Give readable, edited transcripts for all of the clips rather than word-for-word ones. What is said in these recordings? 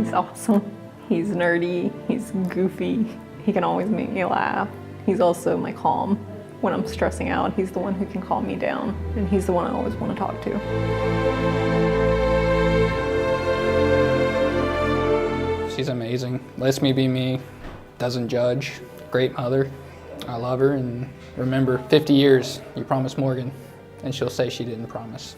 He's awesome. He's nerdy, he's goofy, he can always make me laugh. He's also my calm. When I'm stressing out, he's the one who can calm me down, and he's the one I always want to talk to. She's amazing, lets me be me, doesn't judge, great mother. I love her, and remember, 50 years, you promised Morgan, and she'll say she didn't promise.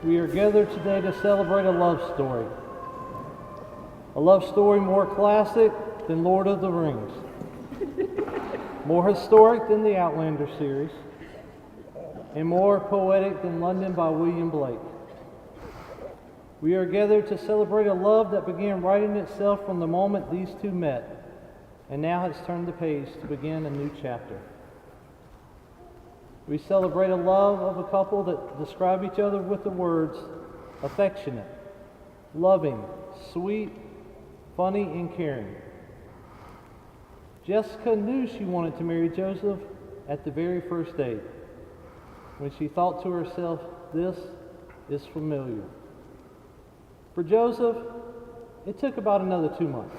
We are gathered today to celebrate a love story. A love story more classic than Lord of the Rings, more historic than the Outlander series, and more poetic than London by William Blake. We are gathered to celebrate a love that began writing itself from the moment these two met, and now has turned the page to begin a new chapter. We celebrate a love of a couple that describe each other with the words affectionate, loving, sweet, funny, and caring. Jessica knew she wanted to marry Joseph at the very first date, when she thought to herself, this is familiar. For Joseph, it took about another 2 months.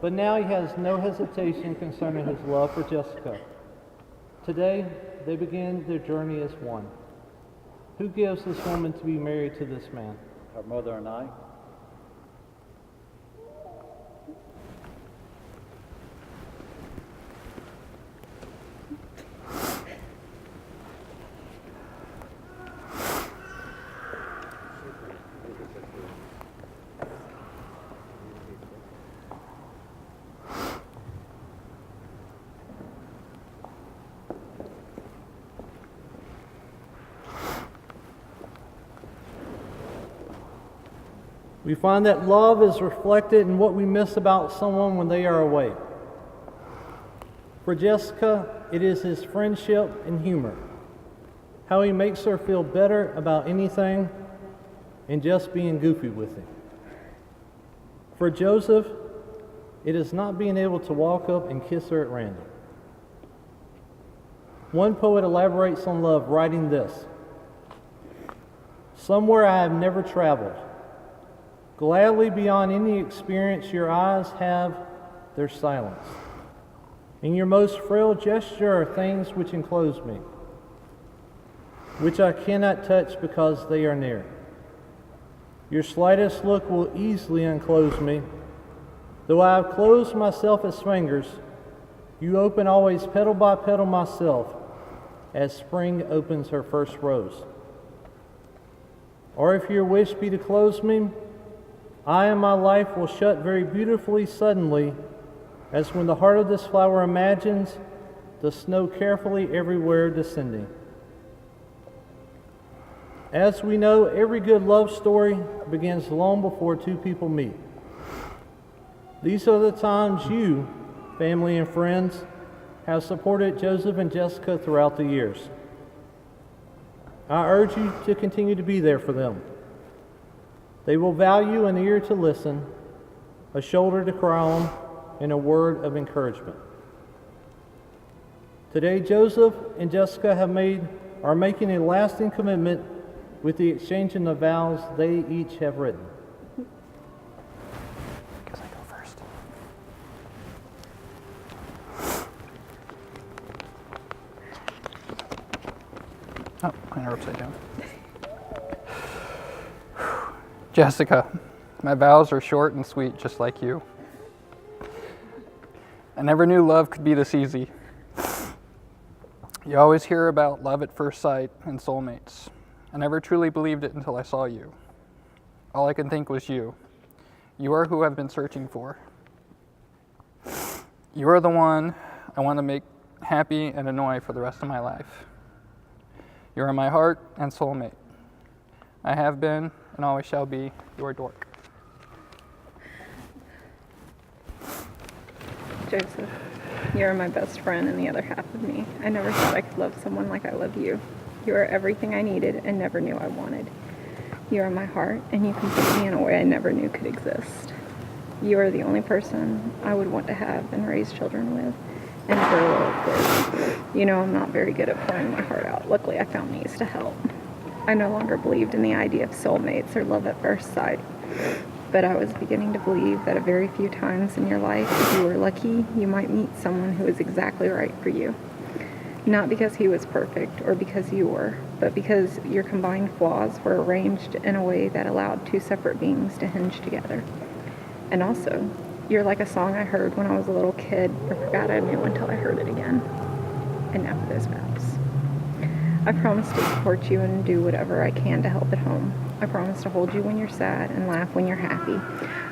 But now he has no hesitation concerning his love for Jessica. Today, they begin their journey as one. Who gives this woman to be married to this man? Her mother and I. We find that love is reflected in what we miss about someone when they are away. For Jessica, it is his friendship and humor, how he makes her feel better about anything and just being goofy with him. For Joseph, it is not being able to walk up and kiss her at random. One poet elaborates on love, writing this: "Somewhere I have never traveled, gladly beyond any experience your eyes have their silence. In your most frail gesture are things which enclose me, which I cannot touch because they are near. Your slightest look will easily unclose me. Though I have closed myself as fingers, you open always petal by petal myself, as spring opens her first rose. Or if your wish be to close me, I and my life will shut very beautifully suddenly, as when the heart of this flower imagines the snow carefully everywhere descending." As we know, every good love story begins long before two people meet. These are the times you, family and friends, have supported Joseph and Jessica throughout the years. I urge you to continue to be there for them. They will value an ear to listen, a shoulder to cry on, and a word of encouragement. Today, Joseph and Jessica are making a lasting commitment with the exchanging of vows they each have written. Guess I go first. Oh, mine are upside down. Jessica, my vows are short and sweet, just like you. I never knew love could be this easy. You always hear about love at first sight and soulmates. I never truly believed it until I saw you. All I could think was you. You are who I've been searching for. You are the one I want to make happy and annoy for the rest of my life. You are my heart and soulmate. I have been and always shall be your dork. Joseph, you're my best friend and the other half of me. I never thought I could love someone like I love you. You are everything I needed and never knew I wanted. You are my heart, and you complete me in a way I never knew could exist. You are the only person I would want to have and raise children with, and grow up with. You know, I'm not very good at pouring my heart out. Luckily, I found these to help. I no longer believed in the idea of soulmates or love at first sight, but I was beginning to believe that a very few times in your life, if you were lucky, you might meet someone who is exactly right for you. Not because he was perfect or because you were, but because your combined flaws were arranged in a way that allowed two separate beings to hinge together. And also, you're like a song I heard when I was a little kid, but forgot I knew until I heard it again. And now for those vows. I promise to support you and do whatever I can to help at home. I promise to hold you when you're sad and laugh when you're happy.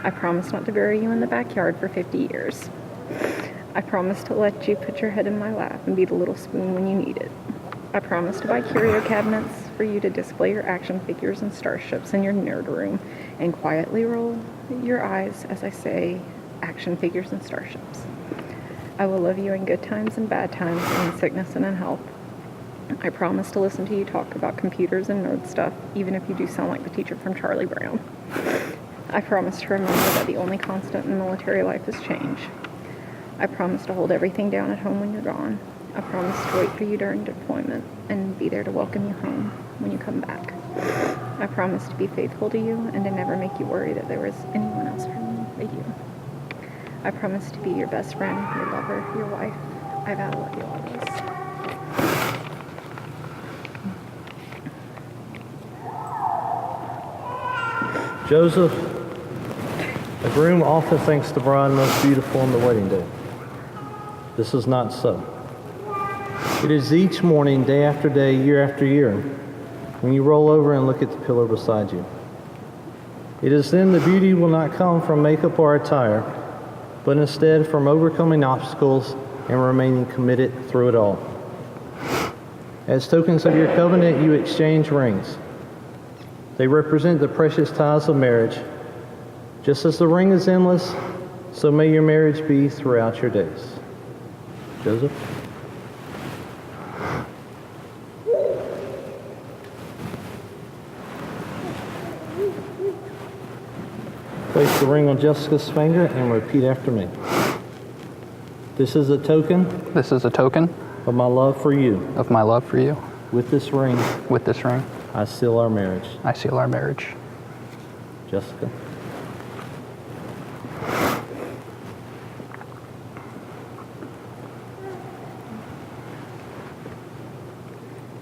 I promise not to bury you in the backyard for 50 years. I promise to let you put your head in my lap and be the little spoon when you need it. I promise to buy curio cabinets for you to display your action figures and starships in your nerd room and quietly roll your eyes as I say action figures and starships. I will love you in good times and bad times, in sickness and in health. I promise to listen to you talk about computers and nerd stuff, even if you do sound like the teacher from Charlie Brown. I promise to remember that the only constant in military life is change. I promise to hold everything down at home when you're gone. I promise to wait for you during deployment and be there to welcome you home when you come back. I promise to be faithful to you and to never make you worry that there was anyone else for me but you. I promise to be your best friend, your lover, your wife. I vow to love you always. Joseph, a groom often thinks the bride most beautiful on the wedding day. This is not so. It is each morning, day after day, year after year, when you roll over and look at the pillow beside you. It is then the beauty will not come from makeup or attire, but instead from overcoming obstacles and remaining committed through it all. As tokens of your covenant, you exchange rings. They represent the precious ties of marriage. Just as the ring is endless, so may your marriage be throughout your days. Joseph? Place the ring on Jessica's finger and repeat after me. This is a token. This is a token of my love for you. of my love for you. With this ring, With this ring, I seal our marriage. I seal our marriage. Jessica.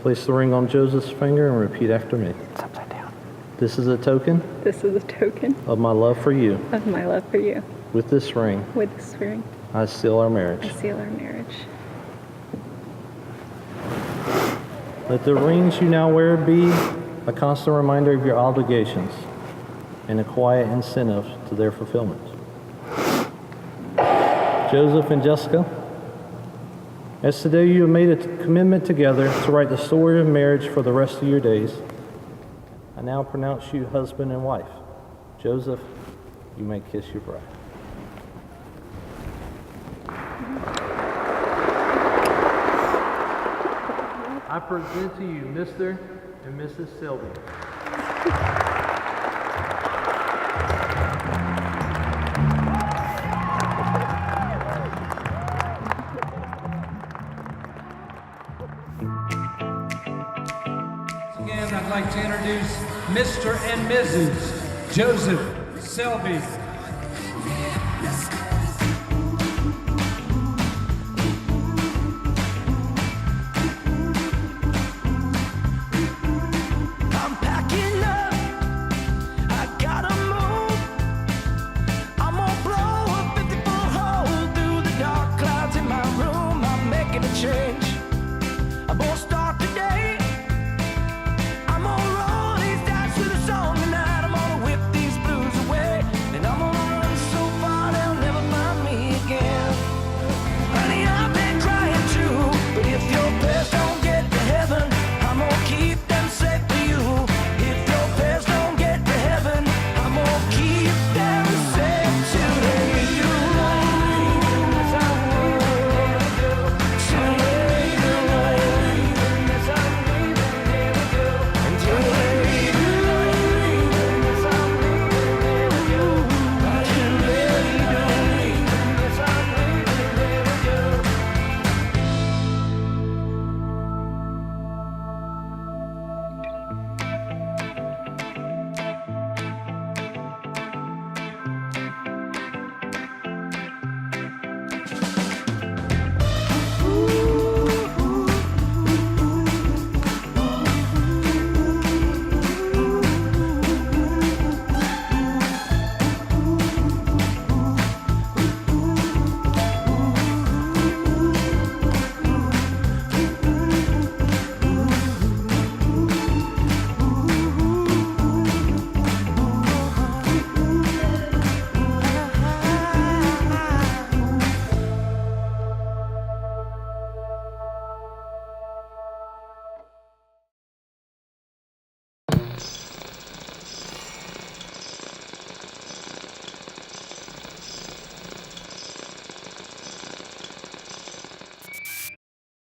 Place the ring on Joseph's finger and repeat after me. It's upside down. This is a token This is a token of my love for you. of my love for you. With this ring, With this ring, I seal our I marriage. seal our marriage. Let the rings you now wear be a constant reminder of your obligations and a quiet incentive to their fulfillment. Joseph and Jessica, as today you have made a commitment together to write the story of marriage for the rest of your days, I now pronounce you husband and wife. Joseph, you may kiss your bride. I present to you Mr. and Mrs. Selbys. Again, I'd like to introduce Mr. and Mrs. Joseph Selbys.